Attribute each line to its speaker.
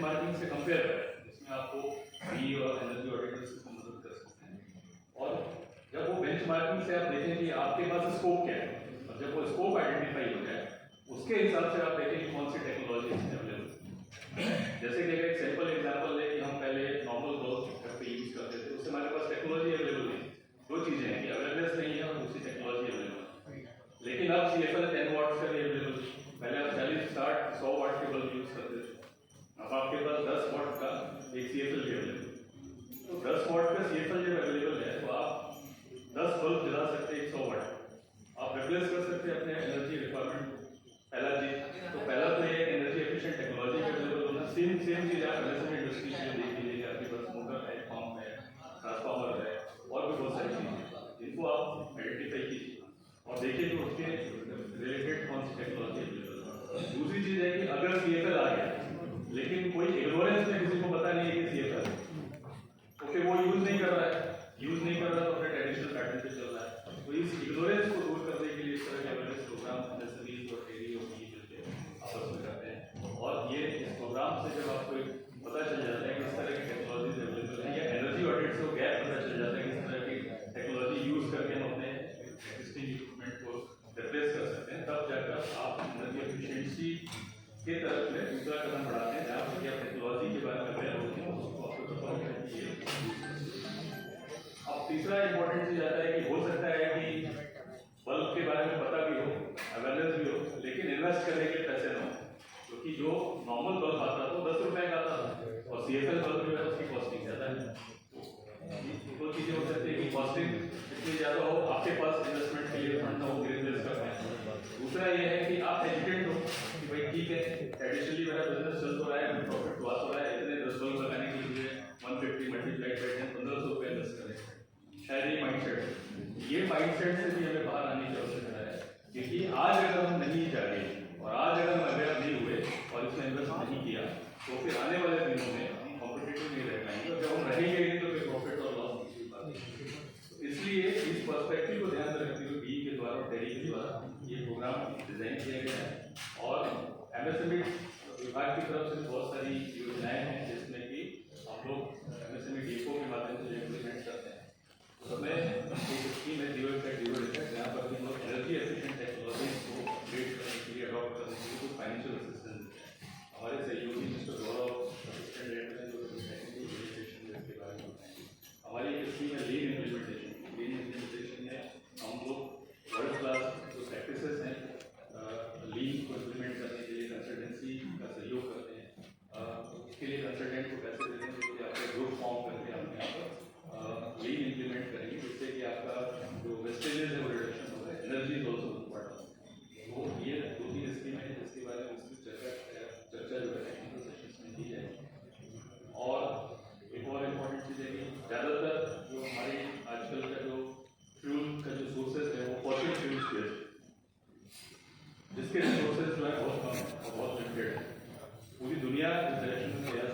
Speaker 1: Benchmarking से compare करें, इसमें आपको बी और एनर्जी ऑडिटर्स की मदद कर सकते हैं। और जब वो बेंचमार्किंग से आप देखें कि आपके पास स्कोप क्या है, और जब वो स्कोप आइडेंटिफाई हो जाए उसके हिसाब से आप देखें कि कौन सी टेक्नोलॉजी अवेलेबल है। जैसे कि एक सिंपल एग्जांपल है कि हम पहले नॉर्मल बल्ब घर पे यूज करते थे, उससे हमारे पास टेक्नोलॉजी अवेलेबल नहीं। दो चीजें हैं कि अवेयरनेस नहीं है और दूसरी टेक्नोलॉजी अवेलेबल है। लेकिन अब CFL 10 वाट का भी अवेलेबल है। पहले आप 40, 60, 100 वाट के बल्ब यूज करते थे, अब आपके पास 10 वाट का एक CFL भी अवेलेबल है। तो 10 वाट का CFL जब अवेलेबल है तो आप 10 बल्ब जला सकते हैं 100 वाट, आप रिप्लेस कर सकते हैं अपने एनर्जी रिक्वायरमेंट को। पहला चीज तो पहला तो ये एनर्जी एफिशिएंट टेक्नोलॉजी अवेलेबल होना। सेम चीज आप एमएसएमई इंडस्ट्री में देख लीजिए कि आपके पास मोटर है, पंप है, ट्रांसफार्मर है और भी बहुत सारी चीजें हैं जिनको आप आइडेंटिफाई कीजिए और देखिए कि उसके रिलेटेड कौन सी टेक्नोलॉजी अवेलेबल है। दूसरी चीज है कि अगर CFL आ गया लेकिन कोई इग्नोरेंस में किसी को पता नहीं है कि CFL ओके वो यूज नहीं कर रहा तो अपने ट्रेडिशनल पैटर्न पे चल रहा है। तो इस इग्नोरेंस को दूर करने के लिए इस तरह के अवेयरनेस प्रोग्राम एमएसएमई और टेरी और बी मिलकर आपस में करते हैं। और ये इस प्रोग्राम से जब आपको पता चल जाता है कि इस तरह की टेक्नोलॉजीज अवेलेबल है या एनर्जी ऑडिट से गैप पता चल जाता है कि इस तरह की टेक्नोलॉजी यूज करके हम अपने एक्जिस्टिंग इक्विपमेंट को रिप्लेस कर सकते हैं, तब जाकर आप एनर्जी एफिशिएंसी के तरफ में दूसरा कदम बढ़ाते हैं जहाँ पर आप टेक्नोलॉजी के बारे में अवेयर होते हैं उसको आपको पता होगा कि ये। अब तीसरा इंपॉर्टेंट चीज आता है कि हो सकता है कि बल्ब के बारे में पता भी हो, अवेयरनेस भी हो, लेकिन इन्वेस्ट करने के पैसे ना हो, क्योंकि जो नॉर्मल बल्ब आता था 10 रुपए का आता था और CFL बल्ब जो है उसकी कॉस्टिंग ज्यादा है। दो चीजें हो सकती है कि कॉस्टिंग इतनी ज्यादा हो, आपके पास इन्वेस्टमेंट के लिए फंड ना हो, रिप्लेस करना है। दूसरा ये है कि आप हेजिटेंट हो कि भाई ठीक है ट्रेडिशनली मेरा बिजनेस चल तो रहा है, प्रॉफिट लॉस हो रहा है, इतने 10 बल्ब लगाने के लिए 150 मल्टीप्लाइड बाय 10 1500 रुपए इन्वेस्ट करें। शायद ये माइंडसेट से भी हमें बाहर आने की आवश्यकता है, क्योंकि आज अगर हम नहीं जागे और आज अगर हम अवेयर नहीं हुए और इसमें इन्वेस्ट नहीं किया तो फिर आने वाले दिनों में हम कॉम्पिटिटिव नहीं रह पाएंगे, और जब हम रहेंगे नहीं तो फिर प्रॉफिट और लॉस की बात है। इसलिए इस पर्सपेक्टिव को ध्यान में रखते हुए बी के द्वारा और टेरी के द्वारा ये प्रोग्राम डिजाइन किया गया है। और एमएसएमई विभाग की तरफ से बहुत सारी योजनाएं हैं जिसमें कि हम लोग एमएसएमई डिपो के माध्यम से इम्प्लीमेंट करते हैं। उसमें एक स्कीम है जीरो इफेक्ट जहाँ पर भी लोग एनर्जी एफिशिएंट टेक्नोलॉजीज को अपडेट करने के लिए अडॉप्ट करने के लिए कुछ फाइनेंशियल असिस्टेंस देते हैं। हमारे सहयोगी मिस्टर गौरव असिस्टेंट डायरेक्टर जो टेक्निकल एजुकेशन के बारे में बताएंगे। हमारी एक स्कीम है लीन इम्प्लीमेंटेशन में हम लोग वर्ल्ड क्लास जो प्रैक्टिसेस हैं लीन को इम्प्लीमेंट करने के लिए कंसल्टेंसी का सहयोग करते हैं। इसके लिए कंसल्टेंट को पैसे देते हैं जो कि आपका ग्रुप फॉर्म करके अपने यहाँ पर लीन इम्प्लीमेंट करेंगे, जिससे कि आपका जो वेस्टेजेस है वो रिडक्शन हो रहा है, एनर्जी इज ऑल्सो इम्पोर्टेंट। तो ये 2-3 स्कीम है जिसके बारे में चर्चा जो है टेक्निकल सेशंस में की जाएगी। और एक और इम्पोर्टेंट चीज़ है कि ज़्यादातर जो हमारे आजकल का जो फ्यूल का जो सोर्सेज है वो फॉसिल फ्यूल्स के जिसके रिसोर्सेज जो है बहुत कम और बहुत लिमिटेड है। पूरी दुनिया इस डायरेक्शन में प्रयास